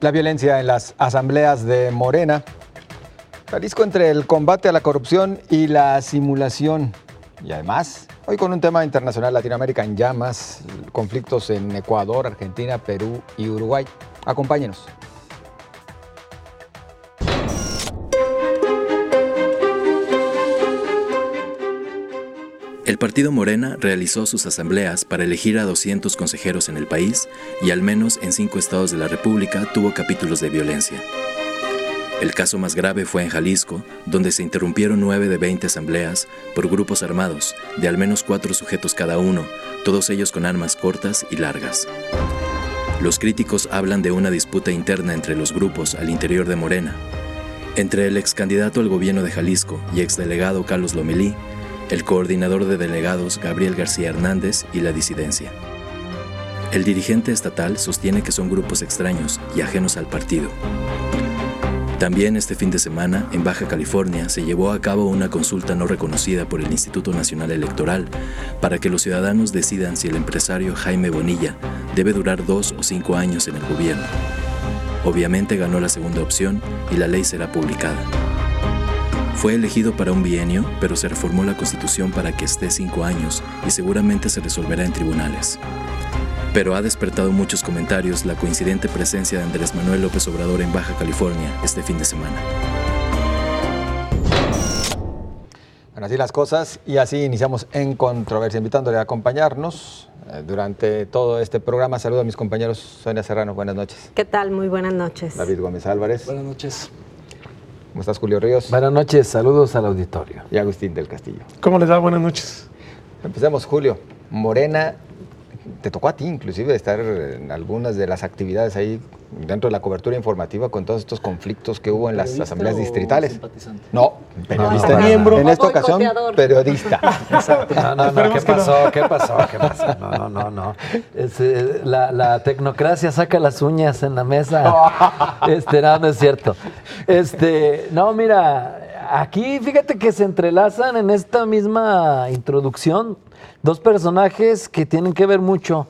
La violencia en las asambleas de Morena. Jalisco entre el combate a la corrupción y la simulación. Y además, hoy con un tema internacional, Latinoamérica en llamas, conflictos en Ecuador, Argentina, Perú y Uruguay. Acompáñenos. El partido Morena realizó sus asambleas para elegir a 200 consejeros en el país y al menos en 5 estados de la República tuvo capítulos de violencia. El caso más grave fue en Jalisco, donde se interrumpieron 9 de 20 asambleas por grupos armados, de al menos 4 sujetos cada uno, todos ellos con armas cortas y largas. Los críticos hablan de una disputa interna entre los grupos al interior de Morena. Entre el ex candidato al gobierno de Jalisco y exdelegado Carlos Lomelí, el coordinador de delegados Gabriel García Hernández y la disidencia. El dirigente estatal sostiene que son grupos extraños y ajenos al partido. También este fin de semana, en Baja California, se llevó a cabo una consulta no reconocida por el Instituto Nacional Electoral para que los ciudadanos decidan si el empresario Jaime Bonilla debe durar 2 o 5 años en el gobierno. Obviamente ganó la segunda opción y la ley será publicada. Fue elegido para un bienio, pero se reformó la Constitución para que esté 5 años y seguramente se resolverá en tribunales. Pero ha despertado muchos comentarios la coincidente presencia de Andrés Manuel López Obrador en Baja California este fin de semana. Bueno, así las cosas y así iniciamos En Controversia, invitándole a acompañarnos durante todo este programa. Saludo a mis compañeros. Sonia Serrano, buenas noches. ¿Qué tal? Muy buenas noches. David Gómez Álvarez. Buenas noches. ¿Cómo estás, Julio Ríos? Buenas noches, saludos al auditorio. Y Agustín del Castillo. ¿Cómo les va? Buenas noches. Empecemos, Julio. Morena, te tocó a ti inclusive estar en algunas de las actividades ahí dentro de la cobertura informativa con todos estos conflictos que hubo en las asambleas distritales. No, periodista. Miembro. En esta ocasión, periodista. No, ¿qué pasó? No. La tecnocracia saca las uñas en la mesa. No es cierto. No, mira, aquí fíjate que se entrelazan en esta misma introducción dos personajes que tienen que ver mucho,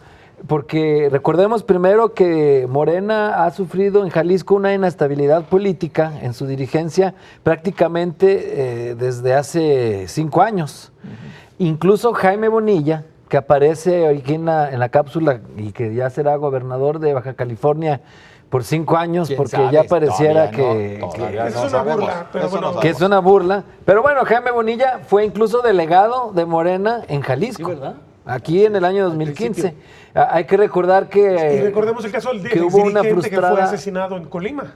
porque recordemos primero que Morena ha sufrido en Jalisco una inestabilidad política en su dirigencia prácticamente desde hace 5 años. Incluso Jaime Bonilla, que aparece aquí en la cápsula y que ya será gobernador de Baja California por 5 años, porque sabe? Ya pareciera que es una burla, pero bueno, que es una burla. Pero bueno, Jaime Bonilla fue incluso delegado de Morena en Jalisco. Sí, ¿verdad? Aquí en el año 2015. Hay que recordar que... Y recordemos el caso del hubo una dirigente que frustrada... fue asesinado en Colima.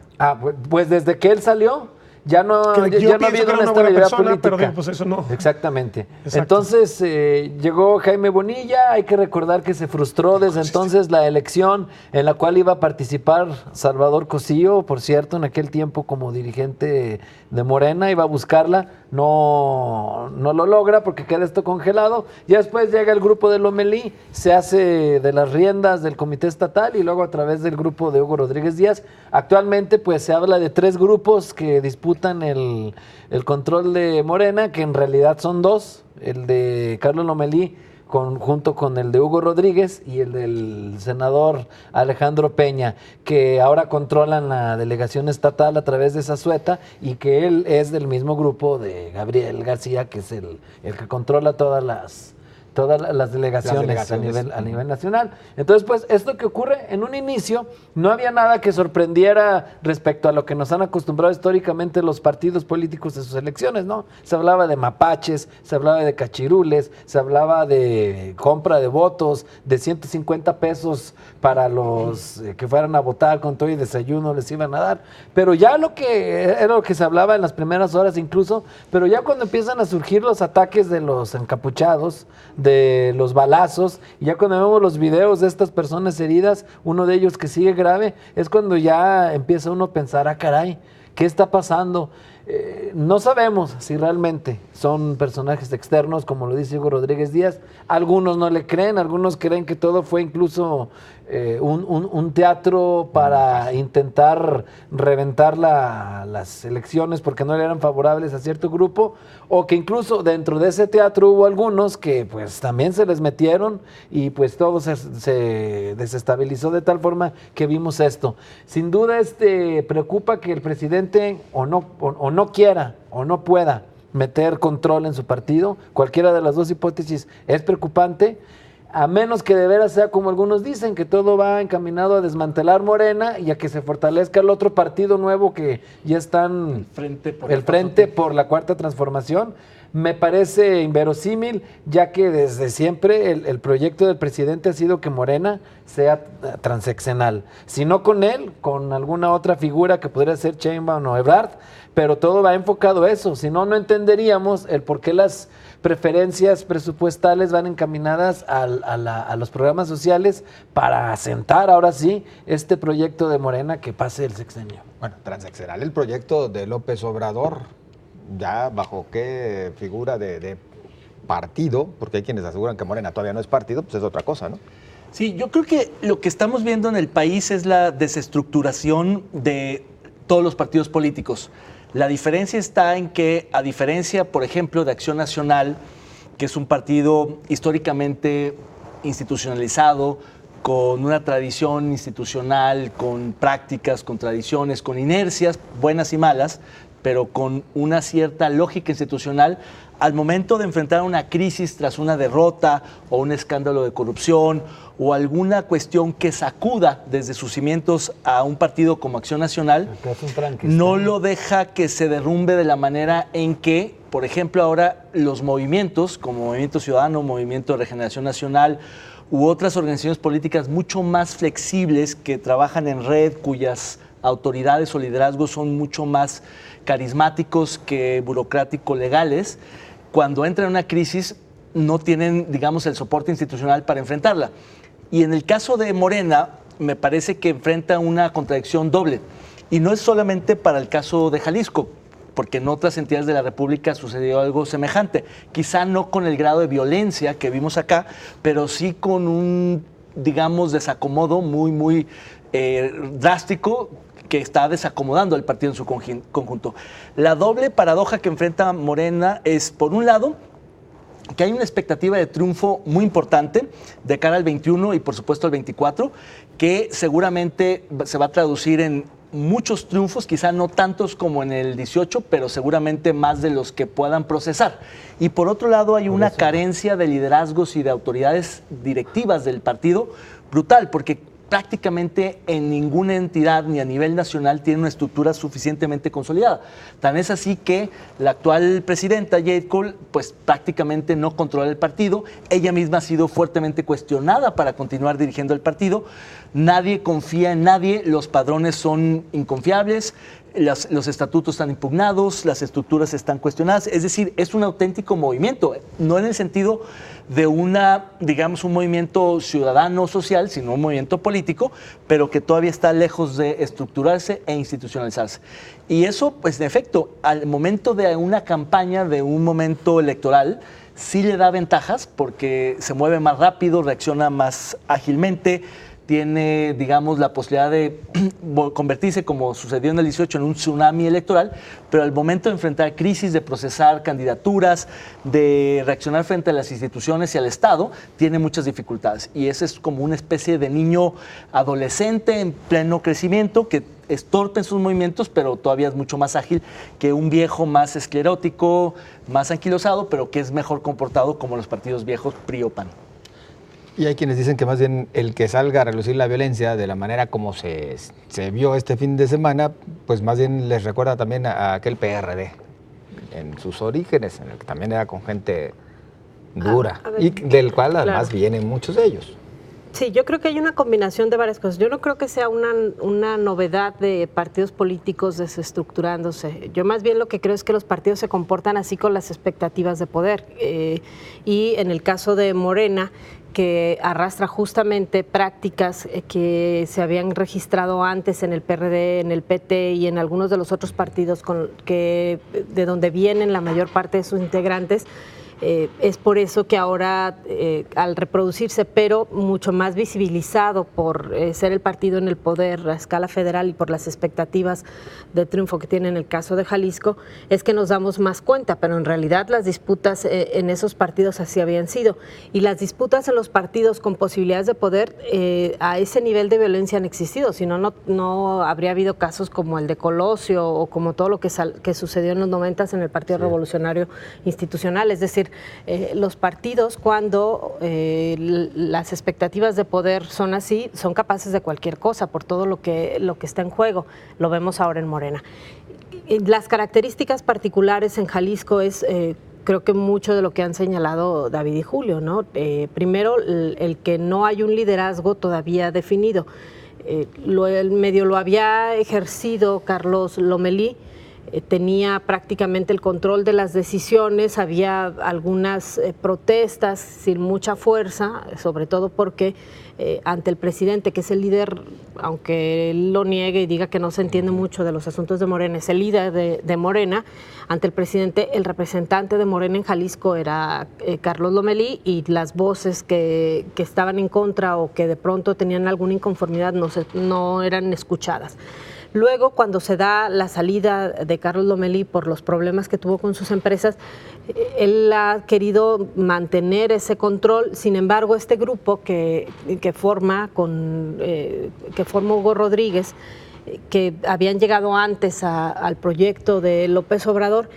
Pues desde que él salió, ya no ha habido una estabilidad política. Pero pues eso no. Exactamente. Exacto. Entonces llegó Jaime Bonilla, hay que recordar que se frustró desde entonces la elección en la cual iba a participar Salvador Cosío, por cierto, en aquel tiempo como dirigente de Morena, iba a buscarla, no lo logra porque queda esto congelado. Ya después llega el grupo de Lomelí, se hace de las riendas del comité estatal y luego a través del grupo de Hugo Rodríguez Díaz. Actualmente pues se habla de 3 grupos que disputan el control de Morena, que en realidad son 2, el de Carlos Lomelí junto con el de Hugo Rodríguez y el del senador Alejandro Peña, que ahora controlan la delegación estatal a través de Zazueta y que él es del mismo grupo de Gabriel García, que es el que controla todas las delegaciones a nivel nacional. Entonces, pues, esto que ocurre en un inicio, no había nada que sorprendiera respecto a lo que nos han acostumbrado históricamente los partidos políticos de sus elecciones, ¿no? Se hablaba de mapaches, se hablaba de cachirules, se hablaba de compra de votos, de 150 pesos para los que fueran a votar con todo y desayuno les iban a dar. Pero ya lo que se hablaba en las primeras horas incluso, pero ya cuando empiezan a surgir los ataques de los encapuchados, de los balazos, y ya cuando vemos los videos de estas personas heridas, uno de ellos que sigue grave, es cuando ya empieza uno a pensar, caray, ¿qué está pasando? No sabemos si realmente son personajes externos, como lo dice Hugo Rodríguez Díaz. Algunos no le creen, algunos creen que todo fue incluso un teatro para intentar reventar las elecciones porque no le eran favorables a cierto grupo, o que incluso dentro de ese teatro hubo algunos que pues también se les metieron y pues todo se desestabilizó de tal forma que vimos esto. Sin duda preocupa que el presidente o no quiera o no pueda meter control en su partido. Cualquiera de las dos hipótesis es preocupante, a menos que de veras sea como algunos dicen, que todo va encaminado a desmantelar Morena y a que se fortalezca el otro partido nuevo que ya están, el Frente por la Cuarta Transformación. Me parece inverosímil, ya que desde siempre el proyecto del presidente ha sido que Morena sea transeccional. Si no con él, con alguna otra figura que podría ser Sheinbaum o Ebrard, pero todo va enfocado a eso. Si no, no entenderíamos el por qué las preferencias presupuestales van encaminadas a los programas sociales para asentar ahora sí este proyecto de Morena que pase el sexenio. Bueno, transeccional el proyecto de López Obrador, ya bajo qué figura de partido, porque hay quienes aseguran que Morena todavía no es partido, pues es otra cosa, ¿no? Sí, yo creo que lo que estamos viendo en el país es la desestructuración de todos los partidos políticos. La diferencia está en que, a diferencia, por ejemplo, de Acción Nacional, que es un partido históricamente institucionalizado, con una tradición institucional, con prácticas, con tradiciones, con inercias, buenas y malas, pero con una cierta lógica institucional, al momento de enfrentar una crisis tras una derrota o un escándalo de corrupción o alguna cuestión que sacuda desde sus cimientos a un partido como Acción Nacional, no lo deja que se derrumbe de la manera en que, por ejemplo, ahora los movimientos, como Movimiento Ciudadano, Movimiento de Regeneración Nacional, u otras organizaciones políticas mucho más flexibles que trabajan en red, cuyas autoridades o liderazgos son mucho más carismáticos que burocrático-legales, cuando entran en una crisis no tienen, digamos, el soporte institucional para enfrentarla. Y en el caso de Morena, me parece que enfrenta una contradicción doble. Y no es solamente para el caso de Jalisco, porque en otras entidades de la República sucedió algo semejante. Quizá no con el grado de violencia que vimos acá, pero sí con un, digamos, desacomodo muy drástico que está desacomodando al partido en su conjunto. La doble paradoja que enfrenta Morena es, por un lado, que hay una expectativa de triunfo muy importante de cara al 21 y por supuesto al 24, que seguramente se va a traducir en muchos triunfos, quizá no tantos como en el 18, pero seguramente más de los que puedan procesar. Y por otro lado hay una carencia de liderazgos y de autoridades directivas del partido brutal, porque prácticamente en ninguna entidad ni a nivel nacional tiene una estructura suficientemente consolidada. Tan es así que la actual presidenta, Jade Cole, pues prácticamente no controla el partido. Ella misma ha sido fuertemente cuestionada para continuar dirigiendo el partido. Nadie confía en nadie, los padrones son inconfiables, los estatutos están impugnados, las estructuras están cuestionadas. Es decir, es un auténtico movimiento, no en el sentido de digamos, un movimiento ciudadano social, sino un movimiento político, pero que todavía está lejos de estructurarse e institucionalizarse. Y eso, pues, en efecto, al momento de una campaña, de un momento electoral, sí le da ventajas porque se mueve más rápido, reacciona más ágilmente, tiene, digamos, la posibilidad de convertirse, como sucedió en el 18, en un tsunami electoral, pero al momento de enfrentar crisis, de procesar candidaturas, de reaccionar frente a las instituciones y al Estado, tiene muchas dificultades. Y ese es como una especie de niño adolescente en pleno crecimiento que es torpe en sus movimientos, pero todavía es mucho más ágil que un viejo más esclerótico, más anquilosado, pero que es mejor comportado como los partidos viejos PRI o PAN. Y hay quienes dicen que más bien el que salga a relucir la violencia de la manera como se vio este fin de semana, pues más bien les recuerda también a aquel PRD en sus orígenes, en el que también era con gente dura, y del cual además vienen muchos de ellos. Sí, yo creo que hay una combinación de varias cosas. Yo no creo que sea una novedad de partidos políticos desestructurándose. Yo más bien lo que creo es que los partidos se comportan así con las expectativas de poder. Y en el caso de Morena, que arrastra justamente prácticas que se habían registrado antes en el PRD, en el PT y en algunos de los otros partidos de donde vienen la mayor parte de sus integrantes. Es por eso que ahora, al reproducirse, pero mucho más visibilizado por ser el partido en el poder a escala federal y por las expectativas de triunfo que tiene en el caso de Jalisco, es que nos damos más cuenta, pero en realidad las disputas en esos partidos así habían sido. Y las disputas en los partidos con posibilidades de poder a ese nivel de violencia han existido, si no, no habría habido casos como el de Colosio o como todo lo que sucedió en los 90s en el Partido Revolucionario Institucional. Es decir, los partidos, cuando las expectativas de poder son así, son capaces de cualquier cosa por todo lo que está en juego. Lo vemos ahora en Morena. Las características particulares en Jalisco es, creo que mucho de lo que han señalado David y Julio, ¿no? Primero, el que no hay un liderazgo todavía definido. Medio lo había ejercido Carlos Lomelí. Tenía prácticamente el control de las decisiones, había algunas protestas sin mucha fuerza, sobre todo porque ante el presidente, que es el líder, aunque él lo niegue y diga que no se entiende mucho de los asuntos de Morena, es el líder de Morena, ante el presidente, el representante de Morena en Jalisco era Carlos Lomelí, y las voces que estaban en contra o que de pronto tenían alguna inconformidad no eran escuchadas. Luego, cuando se da la salida de Carlos Lomelí por los problemas que tuvo con sus empresas, él ha querido mantener ese control. Sin embargo, este grupo que forma Hugo Rodríguez, que habían llegado antes al proyecto de López Obrador,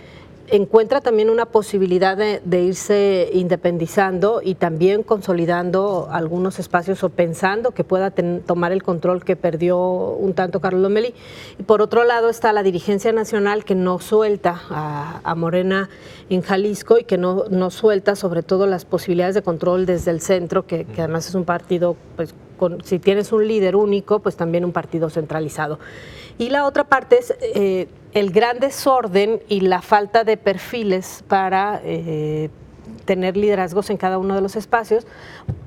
encuentra también una posibilidad de irse independizando y también consolidando algunos espacios o pensando que pueda tomar el control que perdió un tanto Carlos Lomelí. Y por otro lado está la dirigencia nacional, que no suelta a Morena en Jalisco y que no suelta sobre todo las posibilidades de control desde el centro, que además es un partido, pues si tienes un líder único, pues también un partido centralizado. Y la otra parte es el gran desorden y la falta de perfiles para tener liderazgos en cada uno de los espacios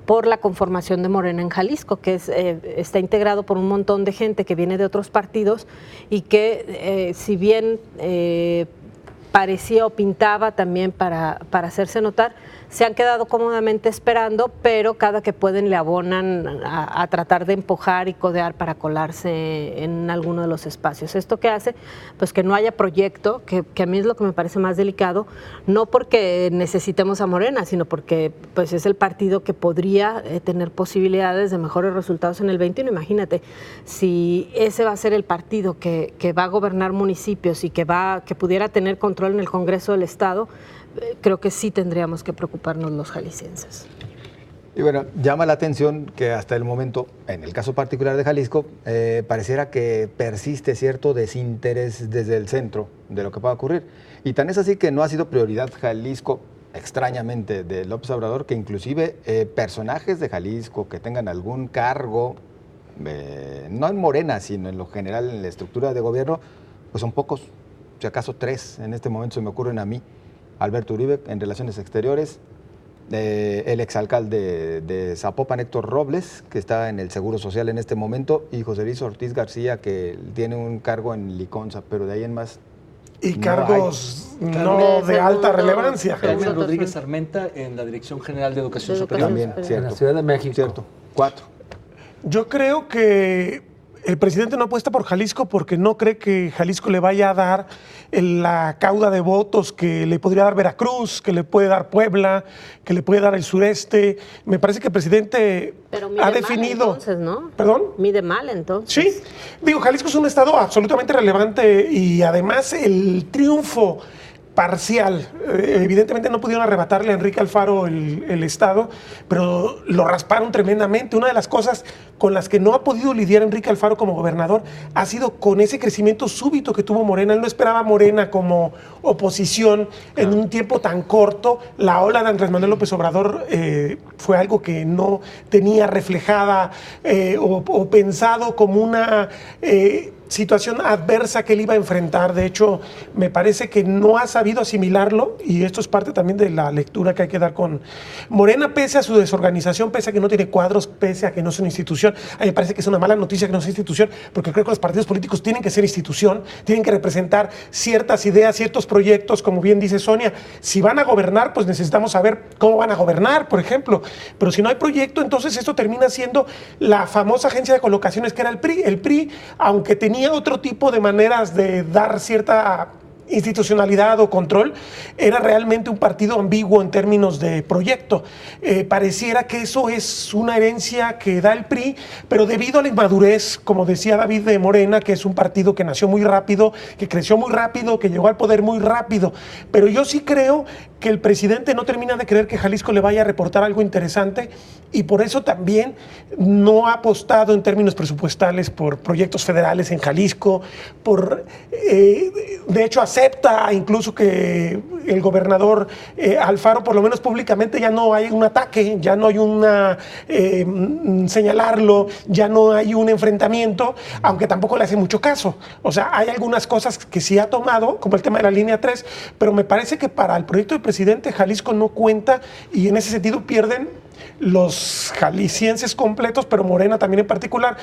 por la conformación de Morena en Jalisco, que está integrado por un montón de gente que viene de otros partidos y que si bien parecía o pintaba también para hacerse notar, se han quedado cómodamente esperando, pero cada que pueden le abonan a tratar de empujar y codear para colarse en alguno de los espacios. ¿Esto qué hace? Pues que no haya proyecto, que a mí es lo que me parece más delicado, no porque necesitemos a Morena, sino porque pues es el partido que podría tener posibilidades de mejores resultados en el 21. Imagínate, si ese va a ser el partido que va a gobernar municipios y que pudiera tener control en el Congreso del Estado, creo que sí tendríamos que preocuparnos los jaliscienses. Y bueno, llama la atención que hasta el momento, en el caso particular de Jalisco, pareciera que persiste cierto desinterés desde el centro de lo que pueda ocurrir. Y tan es así que no ha sido prioridad Jalisco, extrañamente, de López Obrador, que inclusive personajes de Jalisco que tengan algún cargo, no en Morena, sino en lo general en la estructura de gobierno, pues son pocos, si acaso 3 en este momento se me ocurren a mí. Alberto Uribe en Relaciones Exteriores, el exalcalde de Zapopan, Héctor Robles, que está en el Seguro Social en este momento, y José Luis Ortiz García, que tiene un cargo en Liconza, pero de ahí en más. Y cargos no de alta relevancia. Carmen Rodríguez Armenta en la Dirección General de Educación Superior. También, cierto. En la Ciudad de México. Cierto, 4. Yo creo que el presidente no apuesta por Jalisco porque no cree que Jalisco le vaya a dar la cauda de votos que le podría dar Veracruz, que le puede dar Puebla, que le puede dar el sureste. Me parece que el presidente ha definido... Mal, entonces, ¿no? ¿Perdón? Mide mal, entonces. Sí. Digo, Jalisco es un estado absolutamente relevante y además el triunfo parcial. Evidentemente no pudieron arrebatarle a Enrique Alfaro el estado, pero lo rasparon tremendamente. Una de las cosas con las que no ha podido lidiar Enrique Alfaro como gobernador ha sido con ese crecimiento súbito que tuvo Morena. Él no esperaba a Morena como oposición en un tiempo tan corto. La ola de Andrés Manuel López Obrador fue algo que no tenía reflejada o pensado como una situación adversa que él iba a enfrentar. De hecho, me parece que no ha sabido asimilarlo, y esto es parte también de la lectura que hay que dar con Morena, pese a su desorganización, pese a que no tiene cuadros, pese a que no es una institución. A mí me parece que es una mala noticia que no sea institución, porque creo que los partidos políticos tienen que ser institución, tienen que representar ciertas ideas, ciertos proyectos, como bien dice Sonia. Si van a gobernar, pues necesitamos saber cómo van a gobernar, por ejemplo. Pero si no hay proyecto, entonces esto termina siendo la famosa agencia de colocaciones que era el PRI. El PRI, aunque tenía otro tipo de maneras de dar cierta institucionalidad o control, era realmente un partido ambiguo en términos de proyecto. Pareciera que eso es una herencia que da el PRI, pero debido a la inmadurez, como decía David, de Morena, que es un partido que nació muy rápido, que creció muy rápido, que llegó al poder muy rápido. Pero yo sí creo que el presidente no termina de creer que Jalisco le vaya a reportar algo interesante, y por eso también no ha apostado en términos presupuestales por proyectos federales en Jalisco, de hecho acepta incluso que el gobernador Alfaro, por lo menos públicamente, ya no hay un ataque, ya no hay señalarlo, ya no hay un enfrentamiento, aunque tampoco le hace mucho caso. O sea, hay algunas cosas que sí ha tomado, como el tema de la línea 3, pero me parece que para el proyecto del presidente Jalisco no cuenta, y en ese sentido pierden los jaliscienses completos, pero Morena también en particular,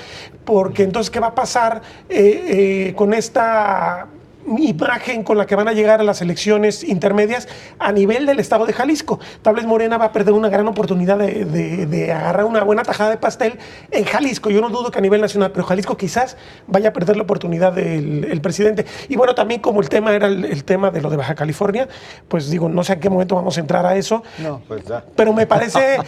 porque entonces, ¿qué va a pasar con esta imagen con la que van a llegar a las elecciones intermedias a nivel del estado de Jalisco? Tal vez Morena va a perder una gran oportunidad de agarrar una buena tajada de pastel en Jalisco. Yo no dudo que a nivel nacional, pero Jalisco quizás vaya a perder la oportunidad del presidente. Y bueno, también como el tema era el tema de lo de Baja California, pues digo, no sé en qué momento vamos a entrar a eso. No, pues ya. Pero me parece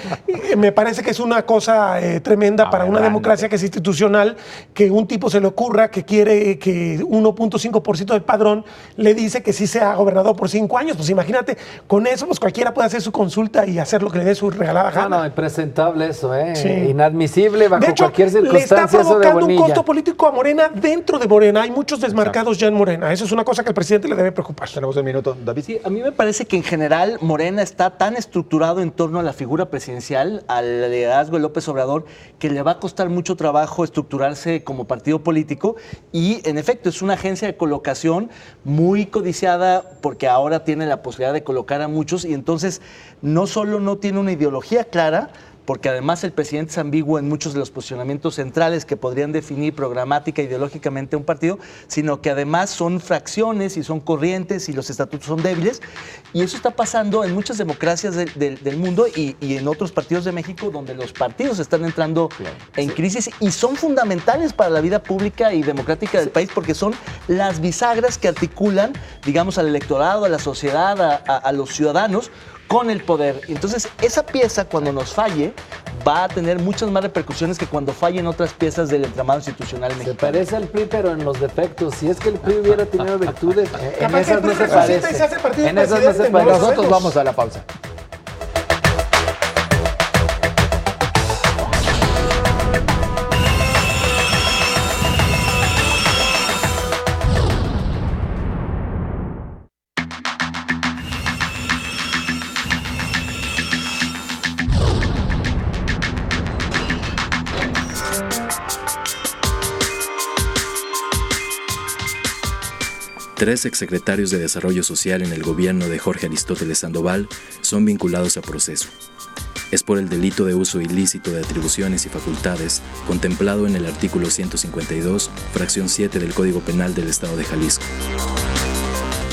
que es una cosa tremenda para una democracia que es institucional, que un tipo se le ocurra que quiere que 1.5% del padrón le dice que sí sea gobernador por 5 años. Pues imagínate, con eso pues cualquiera puede hacer su consulta y hacer lo que le dé su regalada gana. No, impresentable eso, Sí. Inadmisible bajo cualquier circunstancia. Le está provocando un costo político a Morena dentro de Morena. Hay muchos desmarcados ya en Morena. Eso es una cosa que al presidente le debe preocupar. Tenemos un minuto, David. Sí, a mí me parece que en general Morena está tan estructurado en torno a la figura presidencial, al liderazgo de López Obrador, que le va a costar mucho trabajo estructurarse como partido político, y en efecto es una agencia de colocación muy codiciada porque ahora tiene la posibilidad de colocar a muchos, y entonces no solo no tiene una ideología clara, porque además el presidente es ambiguo en muchos de los posicionamientos centrales que podrían definir programática e ideológicamente un partido, sino que además son fracciones y son corrientes y los estatutos son débiles, y eso está pasando en muchas democracias del mundo y en otros partidos de México, donde los partidos están entrando en crisis y son fundamentales para la vida pública y democrática del país, porque son las bisagras que articulan, digamos, al electorado, a la sociedad, a los ciudadanos con el poder. Entonces, esa pieza, cuando nos falle, va a tener muchas más repercusiones que cuando fallen otras piezas del entramado institucional mexicano. Se parece al PRI, pero en los defectos. Si es que el PRI hubiera tenido virtudes, en esas no se parece. En esas no se parece. Nosotros vamos a la pausa. Tres exsecretarios de Desarrollo Social en el gobierno de Jorge Aristóteles Sandoval son vinculados a proceso. Es por el delito de uso ilícito de atribuciones y facultades contemplado en el artículo 152, fracción 7 del Código Penal del Estado de Jalisco.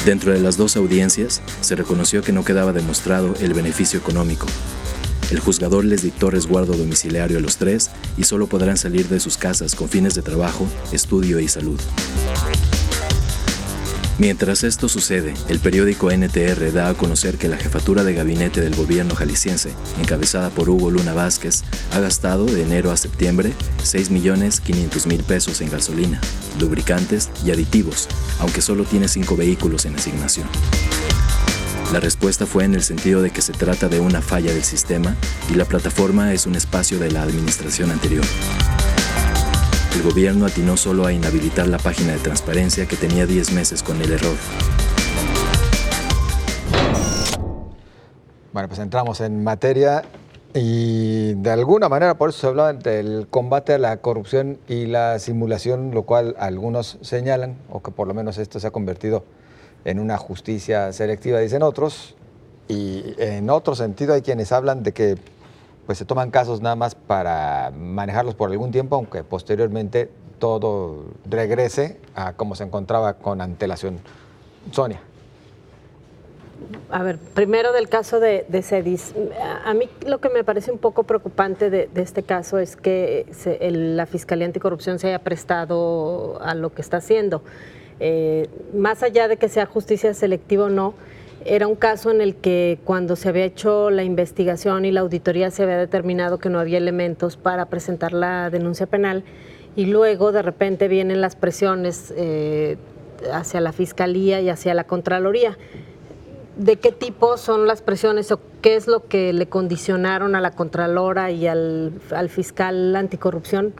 Dentro de las dos audiencias, se reconoció que no quedaba demostrado el beneficio económico. El juzgador les dictó resguardo domiciliario a los tres y solo podrán salir de sus casas con fines de trabajo, estudio y salud. Mientras esto sucede, el periódico NTR da a conocer que la jefatura de gabinete del gobierno jalisciense, encabezada por Hugo Luna Vázquez, ha gastado de enero a septiembre 6.500.000 pesos en gasolina, lubricantes y aditivos, aunque solo tiene 5 vehículos en asignación. La respuesta fue en el sentido de que se trata de una falla del sistema y la plataforma es un espacio de la administración anterior. El gobierno atinó solo a inhabilitar la página de transparencia que tenía 10 meses con el error. Bueno, pues entramos en materia. Y de alguna manera por eso se hablaba del combate a la corrupción y la simulación, lo cual algunos señalan, o que por lo menos esto se ha convertido en una justicia selectiva, dicen otros, y en otro sentido hay quienes hablan de que pues se toman casos nada más para manejarlos por algún tiempo, aunque posteriormente todo regrese a como se encontraba con antelación. Sonia. A ver, primero del caso de Cedis. A mí lo que me parece un poco preocupante de este caso es que la Fiscalía Anticorrupción se haya prestado a lo que está haciendo. Más allá de que sea justicia selectiva o no, era un caso en el que cuando se había hecho la investigación y la auditoría se había determinado que no había elementos para presentar la denuncia penal y luego de repente vienen las presiones hacia la Fiscalía y hacia la Contraloría. ¿De qué tipo son las presiones o qué es lo que le condicionaron a la Contralora y al fiscal anticorrupción?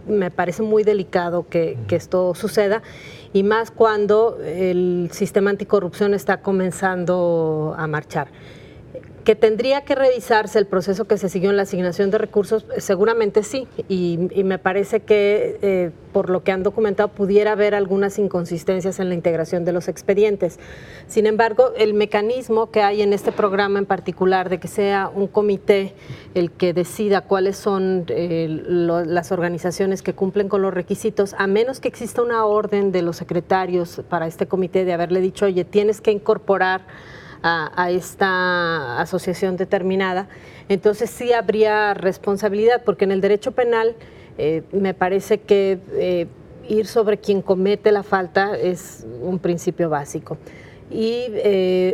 Me parece muy delicado que esto suceda y más cuando el sistema anticorrupción está comenzando a marchar. Que tendría que revisarse el proceso que se siguió en la asignación de recursos, seguramente sí, y me parece que por lo que han documentado pudiera haber algunas inconsistencias en la integración de los expedientes. Sin embargo, el mecanismo que hay en este programa en particular de que sea un comité el que decida cuáles son las organizaciones que cumplen con los requisitos, a menos que exista una orden de los secretarios para este comité de haberle dicho, oye, tienes que incorporar a esta asociación determinada, entonces sí habría responsabilidad, porque en el derecho penal me parece que ir sobre quien comete la falta es un principio básico. Y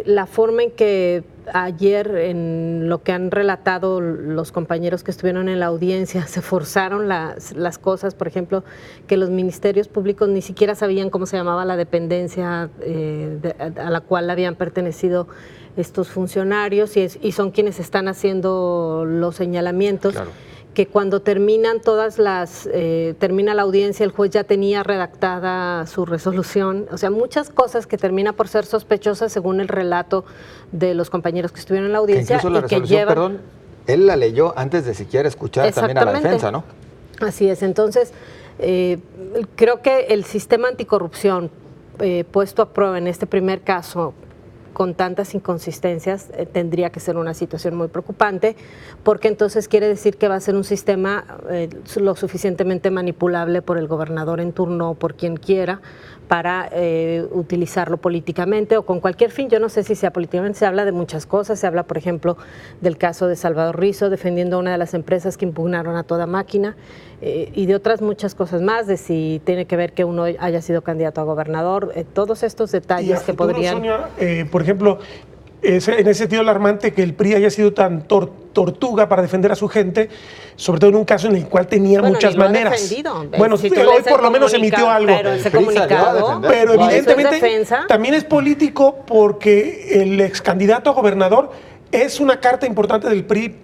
la forma en que ayer, en lo que han relatado los compañeros que estuvieron en la audiencia, se forzaron las cosas, por ejemplo, que los ministerios públicos ni siquiera sabían cómo se llamaba la dependencia a la cual habían pertenecido estos funcionarios y son quienes están haciendo los señalamientos. Claro. Que cuando termina la audiencia, el juez ya tenía redactada su resolución. O sea, muchas cosas que termina por ser sospechosas según el relato de los compañeros que estuvieron en la audiencia. Que incluso la resolución, perdón, él la leyó antes de siquiera escuchar también a la defensa, ¿no? Así es. Entonces, creo que el sistema anticorrupción puesto a prueba en este primer caso, con tantas inconsistencias, tendría que ser una situación muy preocupante, porque entonces quiere decir que va a ser un sistema lo suficientemente manipulable por el gobernador en turno o por quien quiera para utilizarlo políticamente o con cualquier fin. Yo no sé si sea políticamente, se habla de muchas cosas, se habla, por ejemplo, del caso de Salvador Rizo defendiendo a una de las empresas que impugnaron a Toda Máquina y de otras muchas cosas más, de si tiene que ver que uno haya sido candidato a gobernador, todos estos detalles que podrían... Sonia, por ejemplo, en ese sentido alarmante que el PRI haya sido tan tortuga para defender a su gente, sobre todo en un caso en el cual tenía muchas maneras. Bueno, si hoy por lo menos emitió algo. Pero ese comunicado, pero evidentemente también es político porque el ex candidato a gobernador es una carta importante del PRI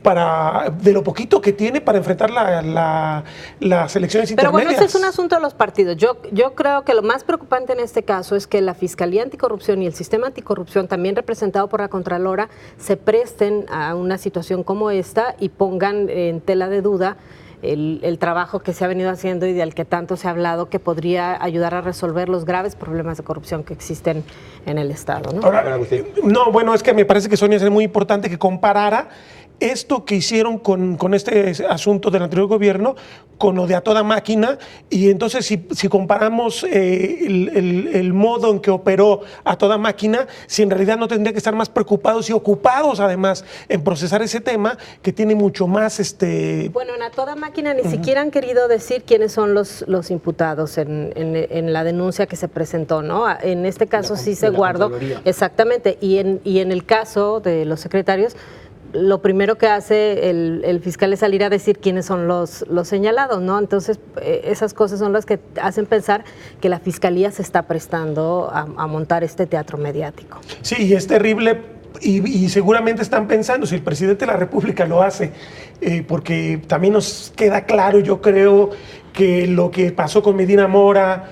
de lo poquito que tiene para enfrentar las elecciones intermedias. Pero bueno, ese es un asunto de los partidos. Yo creo que lo más preocupante en este caso es que la Fiscalía Anticorrupción y el sistema anticorrupción, también representado por la Contralora, se presten a una situación como esta y pongan en tela de duda el trabajo que se ha venido haciendo y del que tanto se ha hablado, que podría ayudar a resolver los graves problemas de corrupción que existen en el Estado, ¿no? Ahora, es que me parece que Sonia es muy importante que comparara esto que hicieron con este asunto del anterior gobierno con lo de A Toda Máquina, y entonces si comparamos el modo en que operó A Toda Máquina, si en realidad no tendría que estar más preocupados y ocupados además en procesar ese tema que tiene mucho más... Bueno, en A Toda Máquina ni siquiera han querido decir quiénes son los imputados en la denuncia que se presentó, ¿no? En este caso sí se guardó. Exactamente, y en el caso de los secretarios, lo primero que hace el fiscal es salir a decir quiénes son los señalados, ¿no? Entonces, esas cosas son las que hacen pensar que la Fiscalía se está prestando a montar este teatro mediático. Sí, y es terrible, y seguramente están pensando, si el presidente de la República lo hace, porque también nos queda claro, yo creo, que lo que pasó con Medina Mora,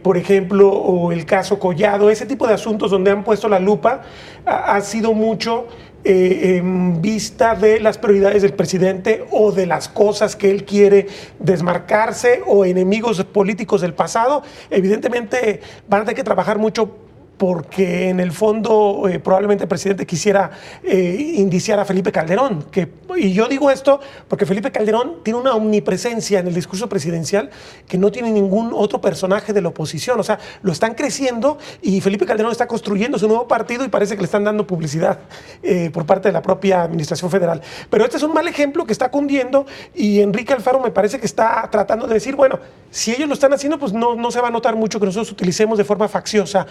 por ejemplo, o el caso Collado, ese tipo de asuntos donde han puesto la lupa, ha sido mucho en vista de las prioridades del presidente o de las cosas que él quiere desmarcarse o enemigos políticos del pasado. Evidentemente van a tener que trabajar mucho porque en el fondo probablemente el presidente quisiera indiciar a Felipe Calderón. Y yo digo esto porque Felipe Calderón tiene una omnipresencia en el discurso presidencial que no tiene ningún otro personaje de la oposición. O sea, lo están creciendo y Felipe Calderón está construyendo su nuevo partido y parece que le están dando publicidad por parte de la propia administración federal. Pero este es un mal ejemplo que está cundiendo y Enrique Alfaro me parece que está tratando de decir, bueno, si ellos lo están haciendo, pues no se va a notar mucho que nosotros utilicemos de forma facciosa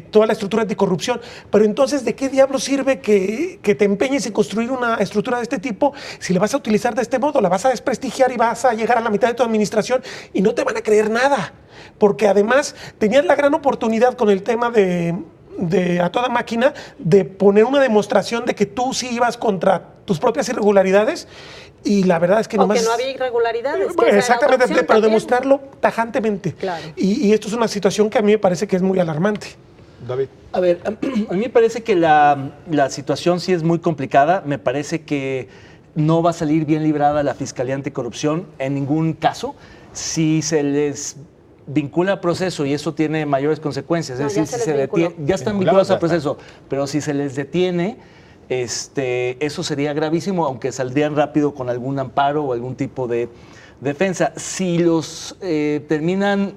toda la estructura anticorrupción. Pero entonces, ¿de qué diablo sirve que te empeñes en construir una estructura de este tipo si la vas a utilizar de este modo? La vas a desprestigiar y vas a llegar a la mitad de tu administración y no te van a creer nada. Porque además tenías la gran oportunidad con el tema de A Toda Máquina de poner una demostración de que tú sí ibas contra tus propias irregularidades. Y la verdad es que nomás... que no había irregularidades. Exactamente, pero demostrarlo tajantemente. Claro. Y esto es una situación que a mí me parece que es muy alarmante. David. A ver, a mí me parece que la situación sí es muy complicada. Me parece que no va a salir bien librada la Fiscalía Anticorrupción en ningún caso. Si se les vincula al proceso y eso tiene mayores consecuencias, es decir, si se detiene, ya están vinculados al proceso, pero si se les detiene... eso sería gravísimo, aunque saldrían rápido con algún amparo o algún tipo de defensa. Si los terminan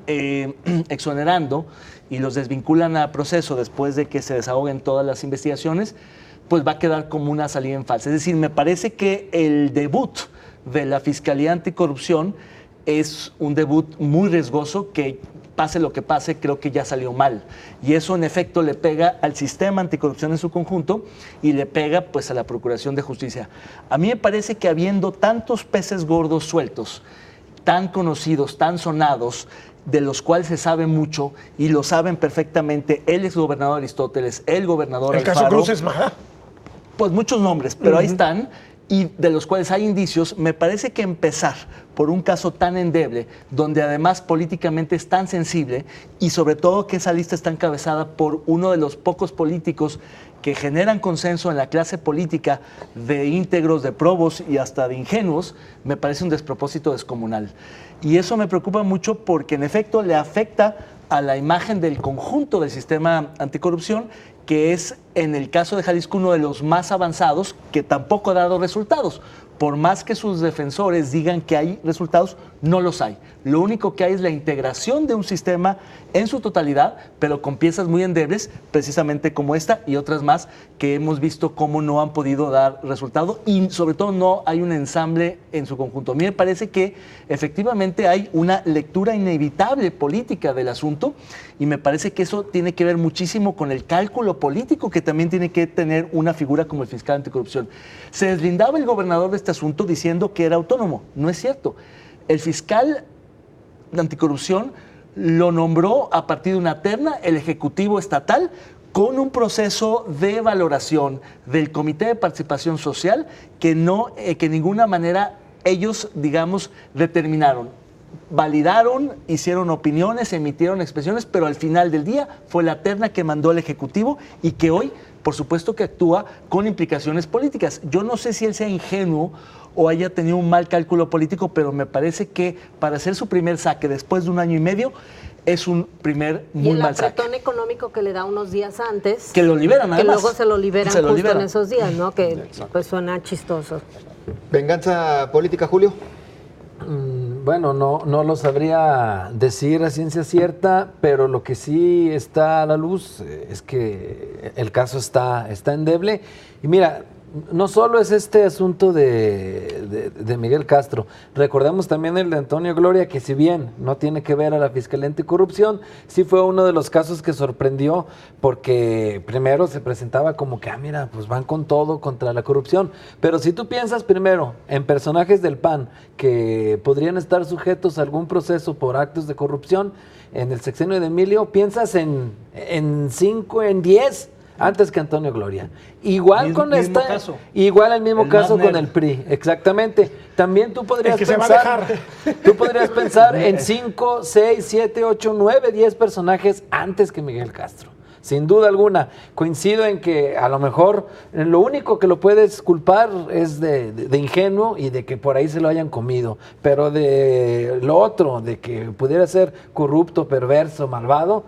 exonerando y los desvinculan a proceso después de que se desahoguen todas las investigaciones, pues va a quedar como una salida en falsa. Es decir, me parece que el debut de la Fiscalía Anticorrupción es un debut muy riesgoso que... pase lo que pase, creo que ya salió mal. Y eso, en efecto, le pega al sistema anticorrupción en su conjunto y le pega, pues, a la Procuración de Justicia. A mí me parece que habiendo tantos peces gordos sueltos, tan conocidos, tan sonados, de los cuales se sabe mucho y lo saben perfectamente el exgobernador Aristóteles, el gobernador Alfaro. ¿El caso Cruz Esmada? Pues muchos nombres, pero ahí están. Y de los cuales hay indicios, me parece que empezar por un caso tan endeble, donde además políticamente es tan sensible y sobre todo que esa lista está encabezada por uno de los pocos políticos que generan consenso en la clase política de íntegros, de probos y hasta de ingenuos, me parece un despropósito descomunal. Y eso me preocupa mucho porque en efecto le afecta a la imagen del conjunto del sistema anticorrupción, que es, en el caso de Jalisco, uno de los más avanzados, que tampoco ha dado resultados. Por más que sus defensores digan que hay resultados, no los hay. Lo único que hay es la integración de un sistema en su totalidad, pero con piezas muy endebles, precisamente como esta y otras más que hemos visto cómo no han podido dar resultado y sobre todo no hay un ensamble en su conjunto. A mí me parece que efectivamente hay una lectura inevitable política del asunto y me parece que eso tiene que ver muchísimo con el cálculo político que también tiene que tener una figura como el fiscal anticorrupción. Se deslindaba el gobernador de este asunto diciendo que era autónomo. No es cierto. El fiscal anticorrupción lo nombró a partir de una terna el Ejecutivo Estatal con un proceso de valoración del Comité de Participación Social que de ninguna manera ellos, digamos, determinaron. Validaron, hicieron opiniones, emitieron expresiones, pero al final del día fue la terna que mandó el Ejecutivo y que hoy, por supuesto, que actúa con implicaciones políticas. Yo no sé si él sea ingenuo o haya tenido un mal cálculo político, pero me parece que para hacer su primer saque después de 1 año y medio es un primer muy mal saque. Y el apretón económico que le da unos días antes. Que lo liberan, además. Que luego se lo liberan justo en esos días, ¿no? Que pues suena chistoso. ¿Venganza política, Julio? Bueno, no lo sabría decir a ciencia cierta, pero lo que sí está a la luz es que el caso está endeble. Y mira, no solo es este asunto de Miguel Castro, recordemos también el de Antonio Gloria, que si bien no tiene que ver a la Fiscalía Anticorrupción, sí fue uno de los casos que sorprendió, porque primero se presentaba como que, mira, pues van con todo contra la corrupción, pero si tú piensas primero en personajes del PAN que podrían estar sujetos a algún proceso por actos de corrupción, en el sexenio de Emilio, piensas en 5, en 10, antes que Antonio Gloria. Igual con mismo esta, caso. igual el mismo El caso más con nerd. el PRI, exactamente. También tú podrías El que se va a pensar, dejar. tú podrías pensar en 5, 6, 7, 8, 9, 10 personajes antes que Miguel Castro. Sin duda alguna, coincido en que a lo mejor lo único que lo puedes culpar es de ingenuo y de que por ahí se lo hayan comido, pero de lo otro, de que pudiera ser corrupto, perverso, malvado,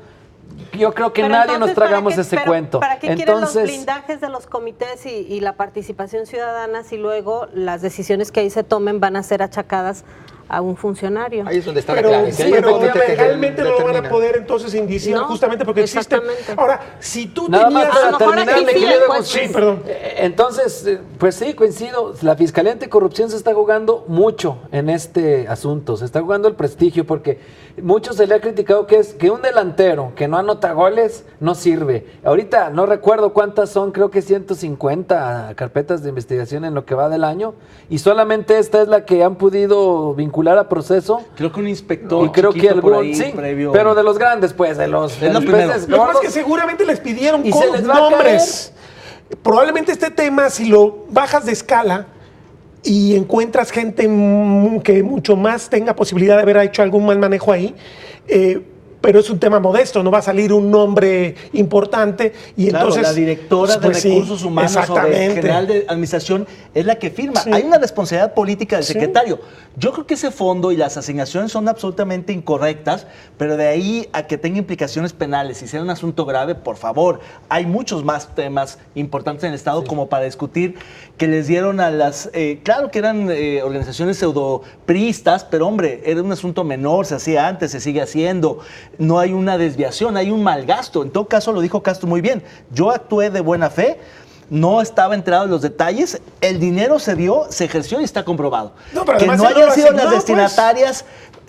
yo creo que Pero nadie nos entonces, tragamos ¿para qué- ese pero cuento. ¿Para qué quieren los Entonces, blindajes de los comités y la participación ciudadana si luego las decisiones que ahí se tomen van a ser achacadas a un funcionario? Ahí es donde está Pero, la clave. Si hay un pero comité que legalmente no lo van a determina. poder entonces indiciar No, justamente porque existe. exactamente. Ahora, si tú nada más tenías... A lo para mejor terminar, aquí mi sí, querido pues, Agustín. sí, perdón. Entonces, pues sí, coincido. La Fiscalía Anticorrupción se está jugando mucho en este asunto. Se está jugando el prestigio porque mucho se le ha criticado que un delantero que no anota goles no sirve. Ahorita no recuerdo cuántas son, creo que 150 carpetas de investigación en lo que va del año y solamente esta es la que han podido vincular a proceso. Creo que un inspector Y creo que chiquito por algún, ahí, sí, previo. pero de los grandes, pues, de los Es lo peces primero. Lo que pasa es gordos. que seguramente les pidieron Y se les va a nombres. Probablemente este tema, si lo bajas de escala y encuentras gente que mucho más tenga posibilidad de haber hecho algún mal manejo ahí, pero es un tema modesto, no va a salir un nombre importante y Claro, entonces... la directora pues de sí, Recursos Humanos o de exactamente. General de Administración es la que firma. Sí. Hay una responsabilidad política del Sí. secretario. Yo creo que ese fondo y las asignaciones son absolutamente incorrectas, pero de ahí a que tenga implicaciones penales y sea un asunto grave, por favor, hay muchos más temas importantes en el Estado como para discutir que les dieron a las... claro que eran organizaciones pseudo-priistas, pero hombre, era un asunto menor, se hacía antes, se sigue haciendo. No hay una desviación, hay un mal gasto. En todo caso, lo dijo Castro muy bien. Yo actué de buena fe, no estaba enterado en los detalles, el dinero se dio, se ejerció y está comprobado. No, pero que además no él hayan lo sido asignó, las pues. destinatarias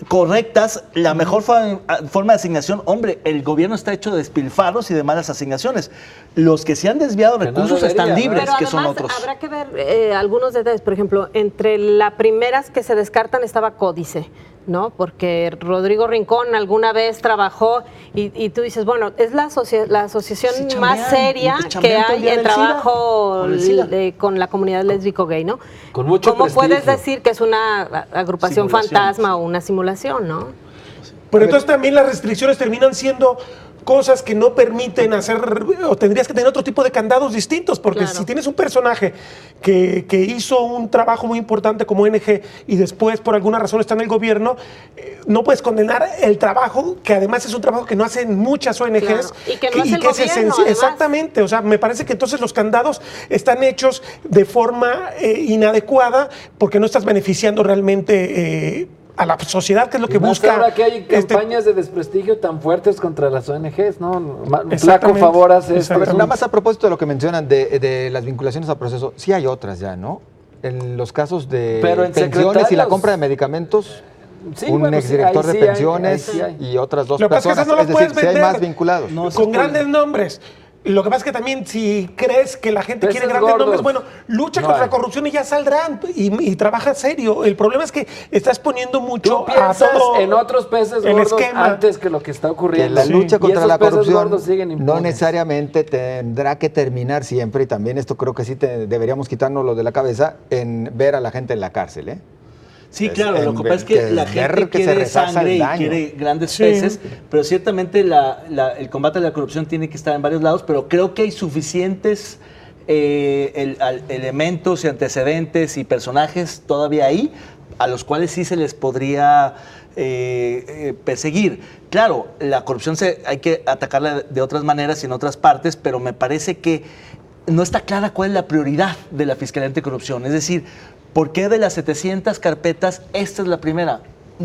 correctas, la mejor forma de asignación, hombre, el gobierno está hecho de despilfarros y de malas asignaciones. Los que se han desviado Que no recursos debería, están ¿no? libres, Pero que son además otros. habrá que ver algunos detalles. Por ejemplo, entre las primeras que se descartan estaba Códice, ¿no? Porque Rodrigo Rincón alguna vez trabajó y tú dices, bueno, es la asociación Sí, chambean, más seria y chambean que todo el hay día en del SIDA, trabajo con el SIDA. con la comunidad lésbico-gay, ¿no? Con mucho ¿Cómo puedes prestigio. decir que es una agrupación Simulación, fantasma o una simulación, no? Pero entonces también las restricciones terminan siendo cosas que no permiten hacer, o tendrías que tener otro tipo de candados distintos, porque Claro. si tienes un personaje que hizo un trabajo muy importante como ONG y después por alguna razón está en el gobierno, no puedes condenar el trabajo, que además es un trabajo que no hacen muchas ONGs. Claro. Y que no hace el es gobierno, además. Exactamente, o sea, me parece que entonces los candados están hechos de forma inadecuada porque no estás beneficiando realmente a la sociedad, que es lo que Y más busca. ahora que hay este- campañas de desprestigio tan fuertes contra las ONGs, ¿no? Flaco Exactamente, favor hace esto. exactamente. Pero nada más a propósito de lo que mencionan de las vinculaciones al proceso, sí hay otras ya, ¿no? En los casos de Pero en pensiones y la secretarios- compra de medicamentos, Sí, un bueno, sí, exdirector ahí de sí hay, pensiones ahí sí hay. y otras dos Lo que pasa es que personas. esas no las Es decir, puedes sí hay vender. más vinculados. No, con grandes nombres. Lo que pasa es que también si crees que la gente Peces quiere grandes gordos. nombres, bueno, lucha No contra hay. la corrupción y ya saldrán y trabaja serio. El problema es que estás poniendo mucho Tú a piensas todo en otros peces el gordos esquema. antes que lo que está Que ocurriendo. la lucha Y contra esos la peces corrupción gordos siguen no impunes. necesariamente tendrá que terminar siempre, y también esto creo que sí deberíamos quitarnos de la cabeza, en ver a la gente en la cárcel, ¿eh? Sí, Es claro, lo en que pasa es que ver la que gente se quiere resarza el sangre y daño. quiere grandes Sí. peces, pero ciertamente el combate a la corrupción tiene que estar en varios lados, pero creo que hay suficientes elementos y antecedentes y personajes todavía ahí a los cuales sí se les podría perseguir. Claro, la corrupción hay que atacarla de otras maneras y en otras partes, pero me parece que no está clara cuál es la prioridad de la Fiscalía Anticorrupción. Es decir, ¿por qué de las 700 carpetas esta es la primera?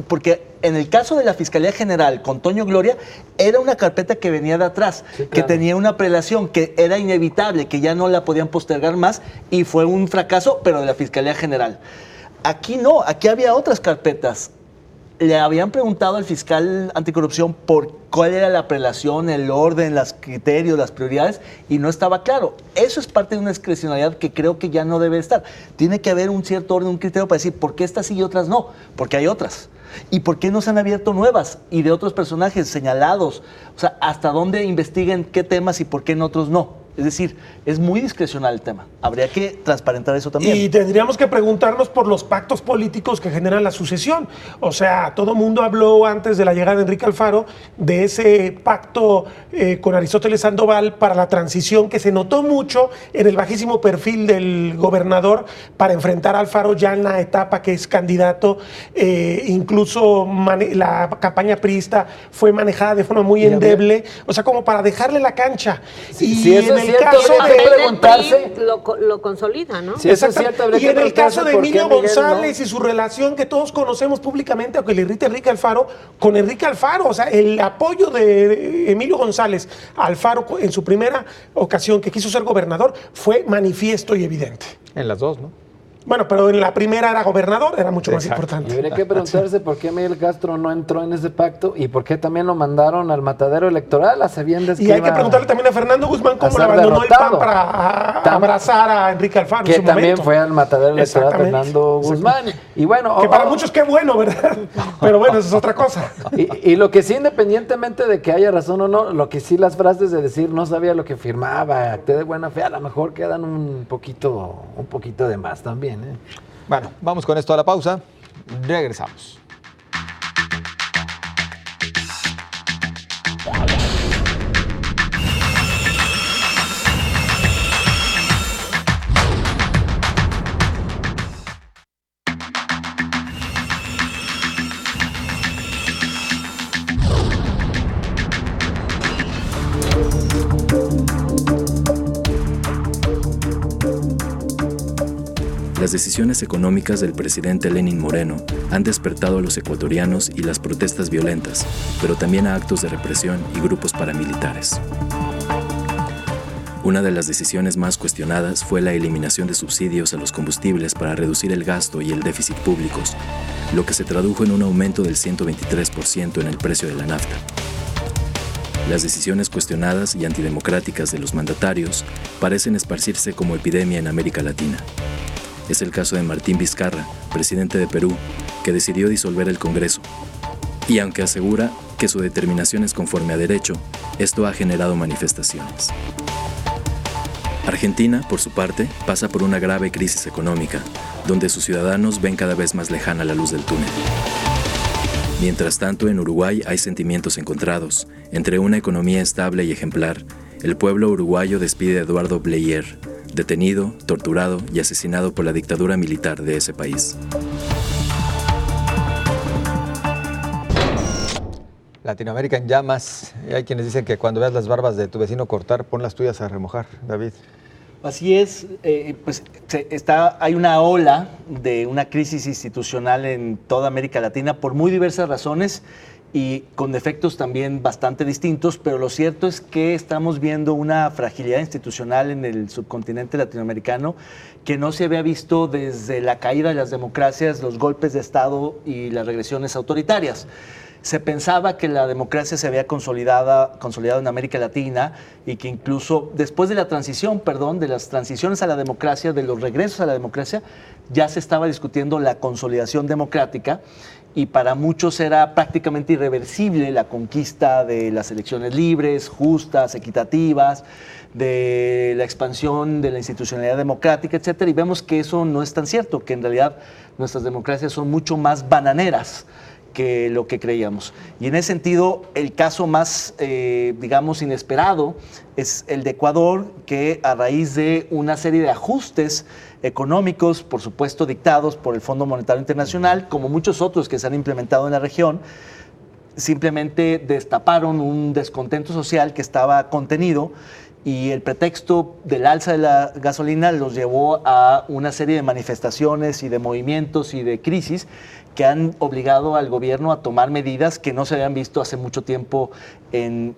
Porque en el caso de la Fiscalía General con Toño Gloria, era una carpeta que venía de atrás, Sí, que claro. tenía una prelación, que era inevitable, que ya no la podían postergar más y fue un fracaso, pero de la Fiscalía General. Aquí no, aquí había otras carpetas. Le habían preguntado al fiscal anticorrupción por cuál era la prelación, el orden, los criterios, las prioridades, y no estaba claro. Eso es parte de una discrecionalidad que creo que ya no debe estar. Tiene que haber un cierto orden, un criterio para decir por qué estas sí y otras no, porque hay otras. ¿Y por qué no se han abierto nuevas y de otros personajes señalados? O sea, ¿hasta dónde investiguen qué temas y por qué en otros no? Es decir, es muy discrecional el tema. Habría que transparentar eso también. Y tendríamos que preguntarnos por los pactos políticos que generan la sucesión. O sea, todo mundo habló antes de la llegada de Enrique Alfaro de ese pacto con Aristóteles Sandoval para la transición, que se notó mucho en el bajísimo perfil del gobernador para enfrentar a Alfaro ya en la etapa que es candidato. Incluso la campaña priista fue manejada de forma muy endeble, o sea, como para dejarle la cancha. Si eso es cierto, habría que preguntarse. Lo consolida, ¿no? Si eso es cierto, habría y que en el caso de por qué Emilio Miguel González y su relación que todos conocemos públicamente, aunque le irrita Enrique Alfaro, con Enrique Alfaro, o sea, el apoyo de Emilio González a Alfaro en su primera ocasión que quiso ser gobernador fue manifiesto y evidente. En las dos, ¿no? Bueno, pero en la primera era gobernador, era mucho más importante. Y habría que preguntarse por qué Miguel Castro no entró en ese pacto y por qué también lo mandaron al matadero electoral a sabiendas. Y hay que preguntarle también a Fernando Guzmán cómo le abandonó el PAN para abrazar a Enrique Alfaro. Que también fue al matadero electoral Fernando Guzmán. Y bueno, que para muchos qué bueno, ¿verdad? Pero bueno, eso es otra cosa. Y lo que sí, independientemente de que haya razón o no, lo que sí las frases de decir no sabía lo que firmaba, acté de buena fe, a lo mejor quedan un poquito de más también, ¿eh? Bueno, vamos con esto a la pausa. Regresamos. Las decisiones económicas del presidente Lenín Moreno han despertado a los ecuatorianos y las protestas violentas, pero también a actos de represión y grupos paramilitares. Una de las decisiones más cuestionadas fue la eliminación de subsidios a los combustibles para reducir el gasto y el déficit públicos, lo que se tradujo en un aumento del 123% en el precio de la nafta. Las decisiones cuestionadas y antidemocráticas de los mandatarios parecen esparcirse como epidemia en América Latina. Es el caso de Martín Vizcarra, presidente de Perú, que decidió disolver el Congreso. Y aunque asegura que su determinación es conforme a derecho, esto ha generado manifestaciones. Argentina, por su parte, pasa por una grave crisis económica, donde sus ciudadanos ven cada vez más lejana la luz del túnel. Mientras tanto, en Uruguay hay sentimientos encontrados. Entre una economía estable y ejemplar, el pueblo uruguayo despide a Eduardo Bleyer, detenido, torturado y asesinado por la dictadura militar de ese país. Latinoamérica en llamas. Hay quienes dicen que cuando veas las barbas de tu vecino cortar, pon las tuyas a remojar, David. Así es, pues hay una ola de una crisis institucional en toda América Latina por muy diversas razones y con efectos también bastante distintos, pero lo cierto es que estamos viendo una fragilidad institucional en el subcontinente latinoamericano que no se había visto desde la caída de las democracias, los golpes de Estado y las regresiones autoritarias. Se pensaba que la democracia se había consolidado en América Latina y que incluso después de la transición, de las transiciones a la democracia, de los regresos a la democracia, ya se estaba discutiendo la consolidación democrática y para muchos era prácticamente irreversible la conquista de las elecciones libres, justas, equitativas, de la expansión de la institucionalidad democrática, etcétera. Y vemos que eso no es tan cierto, que en realidad nuestras democracias son mucho más bananeras que lo que creíamos. Y en ese sentido, el caso más, digamos, inesperado es el de Ecuador, que a raíz de una serie de ajustes económicos, por supuesto dictados por el Fondo Monetario Internacional, como muchos otros que se han implementado en la región, simplemente destaparon un descontento social que estaba contenido y el pretexto del alza de la gasolina los llevó a una serie de manifestaciones y de movimientos y de crisis que han obligado al gobierno a tomar medidas que no se habían visto hace mucho tiempo en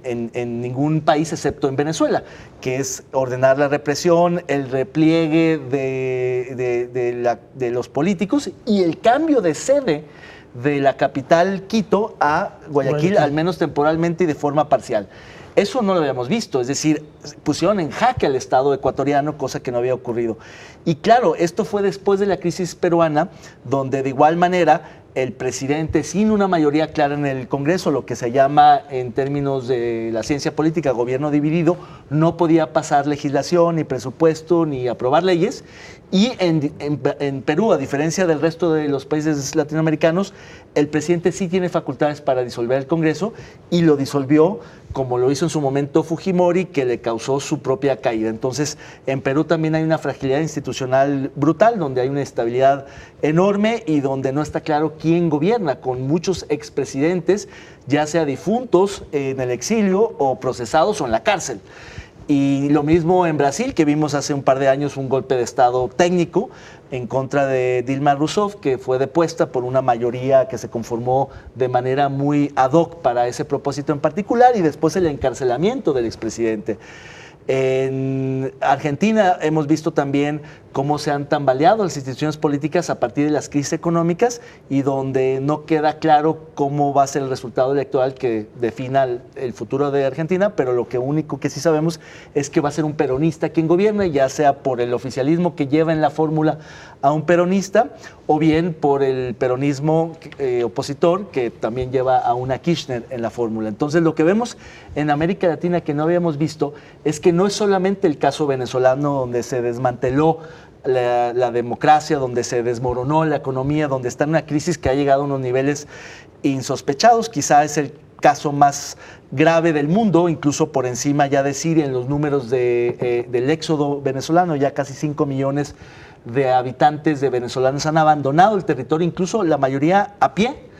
ningún país excepto en Venezuela, que es ordenar la represión, el repliegue de los políticos y el cambio de sede de la capital Quito a Guayaquil, al menos temporalmente y de forma parcial. Eso no lo habíamos visto, es decir, pusieron en jaque al Estado ecuatoriano, cosa que no había ocurrido. Y claro, esto fue después de la crisis peruana, donde de igual manera el presidente, sin una mayoría clara en el Congreso, lo que se llama en términos de la ciencia política gobierno dividido, no podía pasar legislación, ni presupuesto, ni aprobar leyes. Y en Perú, a diferencia del resto de los países latinoamericanos, el presidente sí tiene facultades para disolver el Congreso y lo disolvió como lo hizo en su momento Fujimori, que le causó su propia caída. Entonces, en Perú también hay una fragilidad institucional brutal, donde hay una estabilidad enorme y donde no está claro quién gobierna, con muchos expresidentes, ya sea difuntos en el exilio o procesados o en la cárcel. Y lo mismo en Brasil, que vimos hace un par de años un golpe de Estado técnico en contra de Dilma Rousseff, que fue depuesta por una mayoría que se conformó de manera muy ad hoc para ese propósito en particular, y después el encarcelamiento del expresidente. En Argentina hemos visto también cómo se han tambaleado las instituciones políticas a partir de las crisis económicas y donde no queda claro cómo va a ser el resultado electoral que defina el futuro de Argentina, pero lo único que sí sabemos es que va a ser un peronista quien gobierne, ya sea por el oficialismo que lleva en la fórmula a un peronista o bien por el peronismo opositor que también lleva a una Kirchner en la fórmula. Entonces lo que vemos en América Latina que no habíamos visto es que no es solamente el caso venezolano donde se desmanteló la democracia, donde se desmoronó la economía, donde está en una crisis que ha llegado a unos niveles insospechados. Quizá es el caso más grave del mundo, incluso por encima ya de Siria en los números del éxodo venezolano. Ya casi 5 millones de habitantes de venezolanos han abandonado el territorio, incluso la mayoría a pie,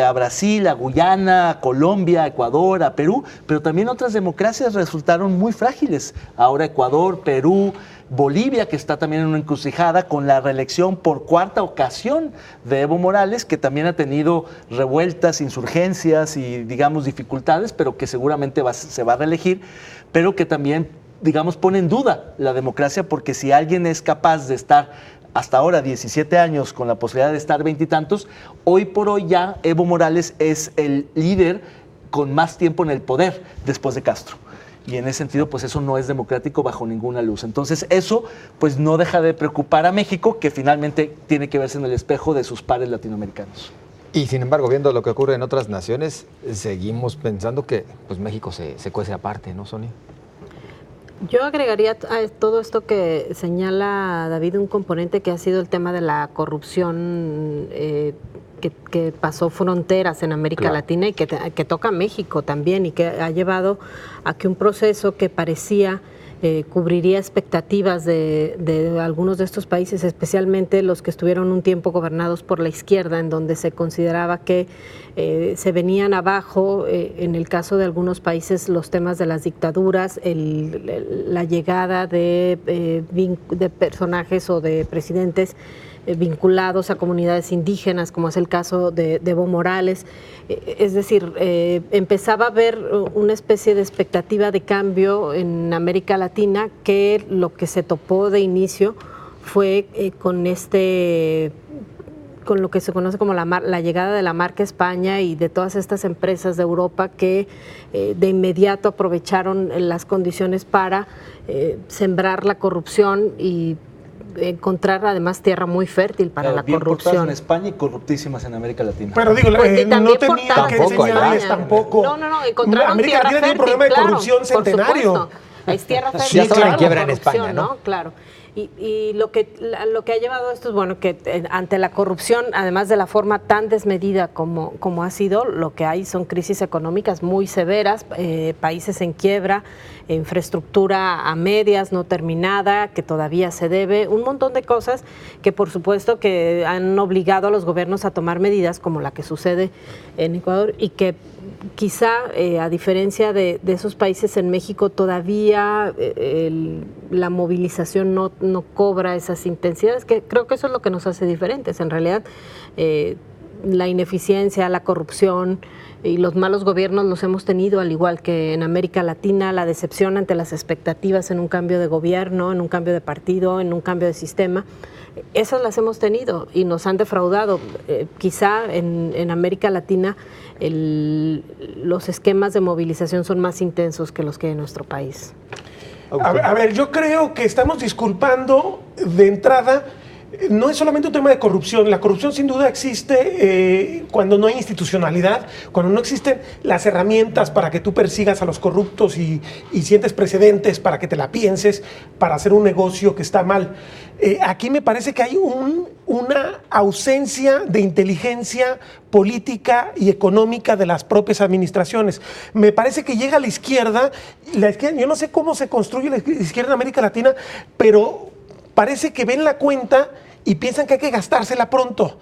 a Brasil, a Guyana, a Colombia, a Ecuador, a Perú, pero también otras democracias resultaron muy frágiles. Ahora Ecuador, Perú, Bolivia, que está también en una encrucijada con la reelección por cuarta ocasión de Evo Morales, que también ha tenido revueltas, insurgencias y, digamos, dificultades, pero que seguramente se va a reelegir, pero que también, digamos, pone en duda la democracia, porque si alguien es capaz de estar hasta ahora 17 años con la posibilidad de estar 20 y tantos, hoy por hoy ya Evo Morales es el líder con más tiempo en el poder después de Castro. Y en ese sentido, pues eso no es democrático bajo ninguna luz. Entonces eso pues no deja de preocupar a México, que finalmente tiene que verse en el espejo de sus pares latinoamericanos. Y sin embargo, viendo lo que ocurre en otras naciones, seguimos pensando que pues México se cuece aparte, ¿no, Sonia? Yo agregaría a todo esto que señala David un componente que ha sido el tema de la corrupción que pasó fronteras en América Latina y que toca a México también, y que ha llevado a que un proceso que parecía cubriría expectativas de algunos de estos países, especialmente los que estuvieron un tiempo gobernados por la izquierda, en donde se consideraba que se venían abajo, en el caso de algunos países, los temas de las dictaduras, la llegada de personajes o de presidentes vinculados a comunidades indígenas, como es el caso de Evo Morales. Es decir, empezaba a haber una especie de expectativa de cambio en América Latina, que lo que se topó de inicio fue con lo que se conoce como la llegada de la marca España y de todas estas empresas de Europa que de inmediato aprovecharon las condiciones para sembrar la corrupción y encontrar además tierra muy fértil para la bien corrupción. En España y corruptísimas en América Latina. Pero digo, no tenía que enseñarles tampoco. No, encontraron América tierra Latina tiene un fértil, problema de corrupción centenario. Es tierra fértil. Ya estaba en quiebra en corrupción, España, ¿no? Claro. Y lo que ha llevado esto es, bueno, que ante la corrupción, además de la forma tan desmedida como ha sido, lo que hay son crisis económicas muy severas, países en quiebra, infraestructura a medias, no terminada, que todavía se debe, un montón de cosas que por supuesto que han obligado a los gobiernos a tomar medidas como la que sucede en Ecuador, y que quizá, a diferencia de esos países, en México todavía la movilización no cobra esas intensidades, que creo que eso es lo que nos hace diferentes. En realidad, la ineficiencia, la corrupción y los malos gobiernos los hemos tenido, al igual que en América Latina, la decepción ante las expectativas en un cambio de gobierno, en un cambio de partido, en un cambio de sistema. Esas las hemos tenido y nos han defraudado. Quizá en América Latina los esquemas de movilización son más intensos que los que hay en nuestro país. A ver, yo creo que estamos disculpando de entrada no es solamente un tema de corrupción. La corrupción sin duda existe cuando no hay institucionalidad, cuando no existen las herramientas para que tú persigas a los corruptos y sientes precedentes para que te la pienses, para hacer un negocio que está mal. Aquí me parece que hay una ausencia de inteligencia política y económica de las propias administraciones. Me parece que llega la izquierda, yo no sé cómo se construye la izquierda en América Latina, pero parece que ven la cuenta y piensan que hay que gastársela pronto.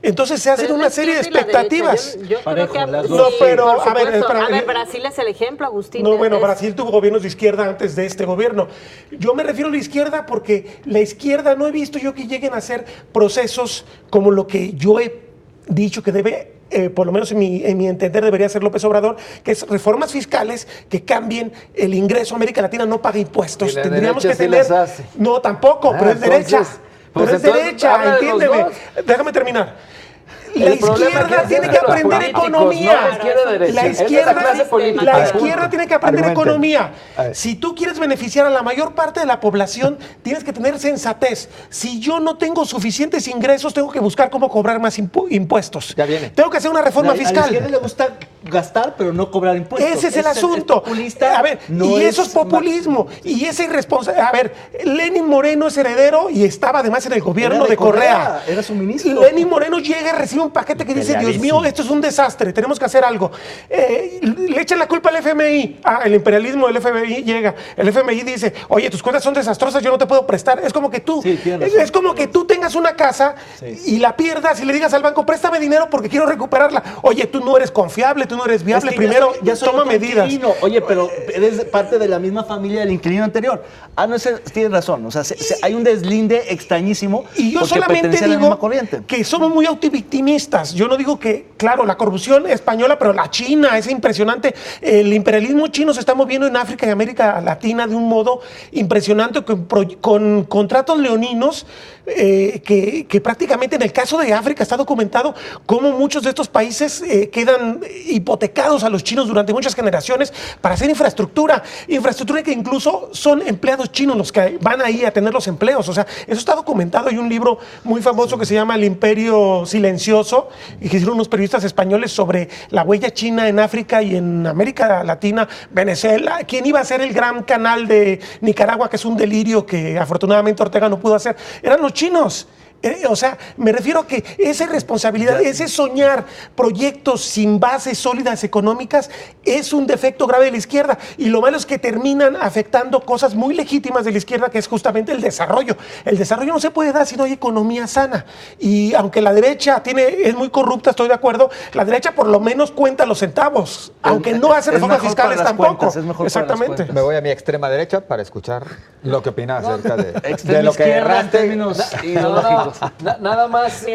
Entonces se hacen una serie de expectativas. Yo creo que no, pero a ver, Brasil es el ejemplo, Agustín. No, bueno, Brasil tuvo gobiernos de izquierda antes de este gobierno. Yo me refiero a la izquierda porque la izquierda no he visto yo que lleguen a hacer procesos como lo que yo he dicho que debe, por lo menos en mi entender, debería hacer López Obrador, que es reformas fiscales que cambien el ingreso. América Latina no paga impuestos. Tendríamos que tener. No, tampoco, pero es derecha. Pero es derecha, entiéndeme. Déjame terminar. La izquierda tiene que aprender economía. La izquierda tiene que aprender economía. Si tú quieres beneficiar a la mayor parte de la población, tienes que tener sensatez. Si yo no tengo suficientes ingresos, tengo que buscar cómo cobrar más impuestos. Ya viene. Tengo que hacer una reforma fiscal. A la izquierda le gusta gastar, pero no cobrar impuestos. Ese es el asunto. Populista. A ver, y eso es populismo. Y esa irresponsabilidad. A ver, Lenín Moreno es heredero y estaba además en el gobierno de Correa. Era su ministro. Lenín Moreno llega y recibe un paquete que dice, Dios mío, esto es un desastre, tenemos que hacer algo. Le echan la culpa al FMI. El imperialismo del FMI llega. El FMI dice, oye, tus cuentas son desastrosas, yo no te puedo prestar. Es como que tú, es como que tú tengas una casa y la pierdas y le digas al banco, préstame dinero porque quiero recuperarla. Oye, tú no eres confiable, tú no eres viable, primero ya toma medidas. Inquilino. Oye, pero eres parte de la misma familia del inquilino anterior. Tienes razón, o sea, hay un deslinde extrañísimo. Y yo solamente digo que somos muy autovictimistas. Yo no digo que, claro, la corrupción española, pero la China es impresionante. El imperialismo chino se está moviendo en África y América Latina de un modo impresionante con contratos leoninos que prácticamente en el caso de África está documentado cómo muchos de estos países quedan hipotecados a los chinos durante muchas generaciones para hacer infraestructura que incluso son empleados chinos los que van ahí a tener los empleos. O sea, eso está documentado. Hay un libro muy famoso que se llama El Imperio Silencioso, y que hicieron unos periodistas españoles sobre la huella china en África y en América Latina, Venezuela. ¿Quién iba a ser el gran canal de Nicaragua, que es un delirio que afortunadamente Ortega no pudo hacer? Eran los chinos. O sea, me refiero a que esa irresponsabilidad, ese soñar proyectos sin bases sólidas económicas es un defecto grave de la izquierda, y lo malo es que terminan afectando cosas muy legítimas de la izquierda, que es justamente el desarrollo. El desarrollo no se puede dar si no hay economía sana, y aunque la derecha es muy corrupta, estoy de acuerdo, la derecha por lo menos cuenta los centavos, aunque no hace reformas fiscales tampoco. Exactamente. Me voy a mi extrema derecha para escuchar lo que opina acerca de lo que erraste. En términos ideológicos. Nada más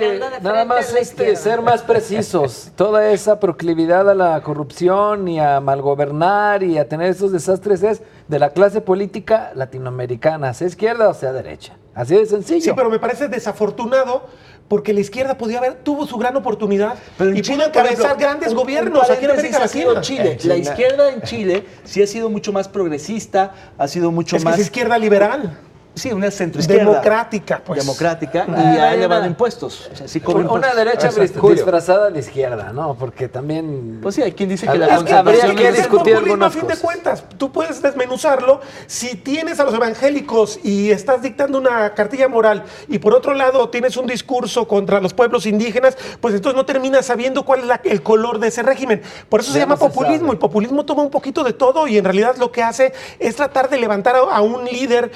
ser más precisos. Toda esa proclividad a la corrupción y a malgobernar y a tener esos desastres es de la clase política latinoamericana, sea izquierda o sea derecha. Así de sencillo. Sí, pero me parece desafortunado porque la izquierda tuvo su gran oportunidad y pudo encabezar grandes gobiernos aquí en América Latina. Chile. La izquierda en Chile sí ha sido mucho más progresista, ha sido mucho más... Es izquierda liberal. Sí, una centroizquierda. Democrática, pues. Democrática, y ha elevado impuestos. O sea, sí una derecha disfrazada de izquierda, ¿no? Porque también... Pues sí, hay quien dice que habría que discutir algunas cosas. A fin de cuentas, tú puedes desmenuzarlo. Si tienes a los evangélicos y estás dictando una cartilla moral, y por otro lado tienes un discurso contra los pueblos indígenas, pues entonces no terminas sabiendo cuál es el color de ese régimen. Por eso se llama populismo. El populismo toma un poquito de todo, y en realidad lo que hace es tratar de levantar a un líder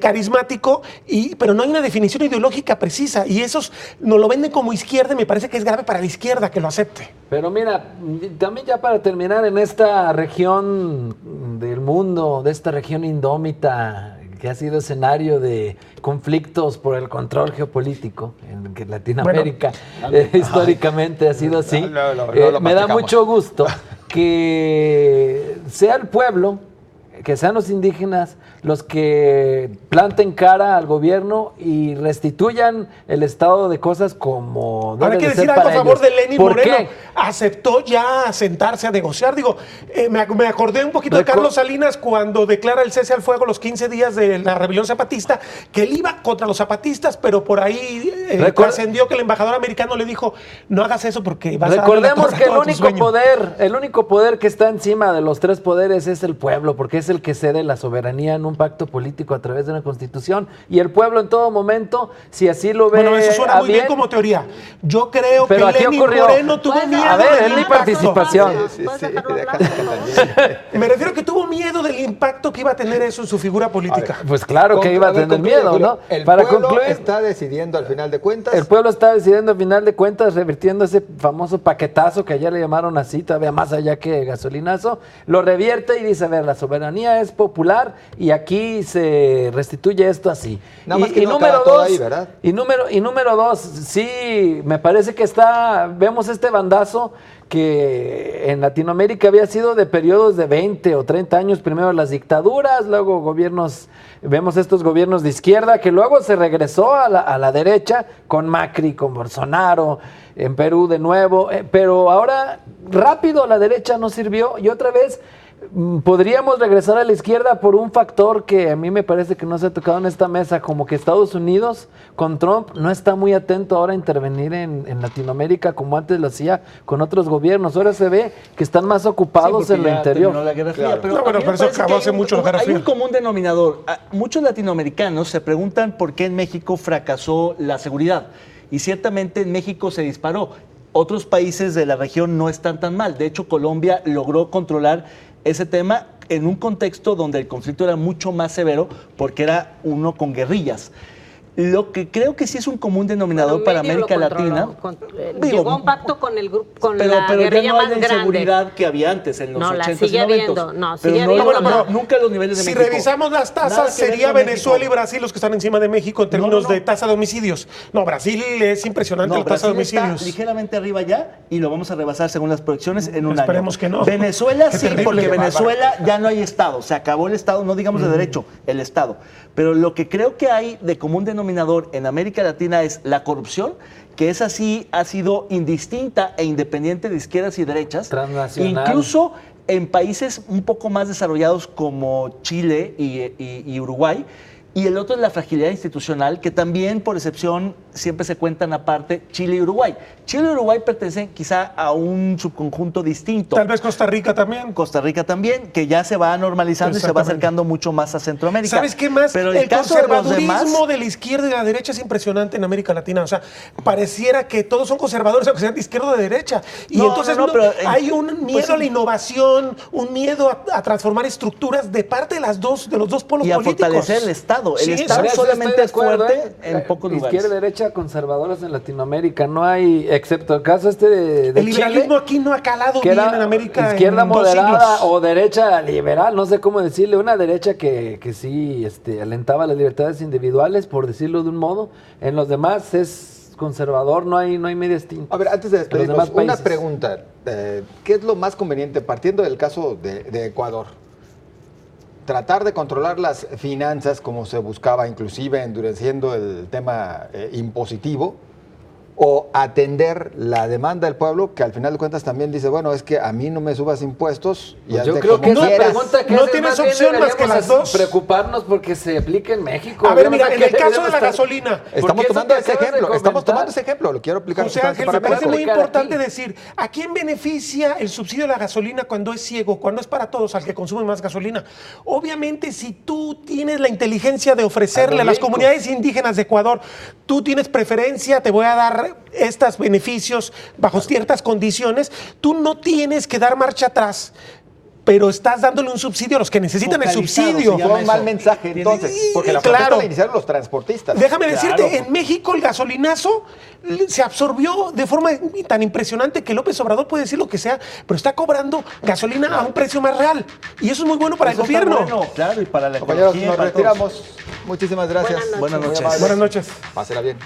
carismático, pero no hay una definición ideológica precisa, y esos nos lo venden como izquierda, y me parece que es grave para la izquierda que lo acepte. Pero mira, también ya para terminar, en esta región del mundo, de esta región indómita que ha sido escenario de conflictos por el control geopolítico en Latinoamérica, históricamente ha sido así. Me da mucho gusto que sea el pueblo que sean los indígenas los que planten cara al gobierno y restituyan el estado de cosas como debe Ahora hay que de decir ser algo para a favor ellos. de Lenín ¿Por Moreno. qué? Aceptó ya sentarse a negociar. Digo, me acordé un poquito de Carlos Salinas cuando declara el cese al fuego los 15 días de la rebelión zapatista, que él iba contra los zapatistas, pero por ahí trascendió que el embajador americano le dijo, no hagas eso porque vas a darle la Recordemos torre que a todo tu el único poder que está encima de los tres poderes es el pueblo, porque es el que cede la soberanía en un pacto político a través de una constitución, y el pueblo en todo momento, si así lo ve. Bueno, eso suena muy bien como teoría. Yo creo pero que Lenín Moreno tuvo miedo. A ver, del es mi impacto. participación. Me refiero que tuvo miedo del impacto que iba a tener eso en su figura política. Pues claro que iba a tener miedo, ¿no? El Para pueblo concluir, está decidiendo al final de cuentas. el pueblo está decidiendo al final de cuentas, revirtiendo ese famoso paquetazo que ayer le llamaron así, todavía más allá que gasolinazo, lo revierte y dice, a ver, la soberanía es popular y aquí se restituye esto así. Nada más que no acaba todo ahí, ¿verdad? Y número dos, sí, me parece que vemos este bandazo que en Latinoamérica había sido de periodos de 20 o 30 años, primero las dictaduras, luego vemos estos gobiernos de izquierda, que luego se regresó a la derecha con Macri, con Bolsonaro, en Perú de nuevo, pero ahora rápido la derecha no sirvió y otra vez podríamos regresar a la izquierda por un factor que a mí me parece que no se ha tocado en esta mesa, como que Estados Unidos con Trump no está muy atento ahora a intervenir en Latinoamérica como antes lo hacía con otros gobiernos. Ahora se ve que están más ocupados en lo interior. La Guerra Fría, Claro. Pero eso acabó hace mucho la Guerra Hay Fría. un común denominador. Muchos latinoamericanos se preguntan por qué en México fracasó la seguridad. Y ciertamente en México se disparó. Otros países de la región no están tan mal. De hecho, Colombia logró controlar ese tema en un contexto donde el conflicto era mucho más severo porque era uno con guerrillas. Lo que creo que sí es un común denominador para América Latina. Llegó a un pacto con el grupo, con pero la guerrilla ya no hay más la grande. inseguridad que había antes en los 80s sigue y 90s. habiendo, sigue Pero habiendo. nunca los niveles de Si México. revisamos las Nada tasas, que ver sería con Venezuela México. y Brasil los que están encima de México en términos no. de tasa de homicidios. No, Brasil es impresionante la tasa de Brasil está homicidios. ligeramente arriba ya y lo vamos a rebasar según las proyecciones en un año. Esperemos que no. Venezuela Qué sí, terrible. porque Venezuela ya no hay Estado. Se acabó el Estado, no digamos de derecho, el Estado. Pero lo que creo que hay de común denominador en América Latina es la corrupción, que esa sí ha sido indistinta e independiente de izquierdas y derechas. Transnacional. Incluso en países un poco más desarrollados como Chile y Uruguay. Y el otro es la fragilidad institucional, que también, por excepción, siempre se cuentan aparte Chile y Uruguay. Chile y Uruguay pertenecen quizá a un subconjunto distinto. Tal vez Costa Rica también. Costa Rica también, que ya se va normalizando y se va acercando mucho más a Centroamérica. ¿Sabes qué más? Pero el caso de los conservadurismo demás, de la izquierda y la derecha es impresionante en América Latina. O sea, pareciera que todos son conservadores, aunque sean de izquierda o de derecha. Y entonces pero hay un miedo a la innovación, un miedo a transformar estructuras de parte de los dos polos y a políticos. fortalecer el Estado. El Sí, Estado sí, solamente es fuerte en en pocos lugares. Izquierda y derecha conservadores en Latinoamérica. No hay, excepto el caso de El liberalismo Chile, aquí no ha calado que bien era en América. izquierda en 2 moderada siglos. o derecha liberal, no sé cómo decirle, una derecha que sí alentaba las libertades individuales, por decirlo de un modo. En los demás es conservador, no hay media distinta. A ver, antes de Los despedirnos, demás una países. pregunta. ¿Qué es lo más conveniente, partiendo del caso de Ecuador? ¿Tratar de controlar las finanzas como se buscaba, inclusive endureciendo el tema impositivo? ¿O atender la demanda del pueblo, que al final de cuentas también dice, bueno, es que a mí no me subas impuestos y Pues yo hazle creo como que esa quieras? pregunta que No haces, tienes más bien opción más que deberíamos las dos. preocuparnos porque se aplique en México. A ver, Obviamente mira, en que el caso de debemos la estar- gasolina, Estamos Porque eso tomando que ese acabas de ejemplo, estamos comentar- tomando ese ejemplo, lo quiero aplicar José justamente Ángel, para me parece muy aplicar importante aquí. decir, ¿a quién beneficia el subsidio de la gasolina cuando es ciego, cuando es para todos, al que consume más gasolina? Obviamente, si tú tienes la inteligencia de ofrecerle a las ricos. comunidades indígenas de Ecuador, tú tienes preferencia, te voy a dar estos beneficios bajo ciertas condiciones, tú no tienes que dar marcha atrás, pero estás dándole un subsidio a los que necesitan el Focalizado, subsidio. se llama Fue un mal eso. mensaje entonces, porque la Claro. protesta la iniciaron los transportistas. Déjame decirte, Claro. en México el gasolinazo se absorbió de forma tan impresionante que López Obrador puede decir lo que sea, pero está cobrando gasolina a un precio más real. Y eso es muy bueno para Eso el está gobierno. bueno, claro, y para la Compañeros, ecología. nos para todos. retiramos. Muchísimas gracias. Buenas noches. Muy amables. Buenas noches. Pásela bien.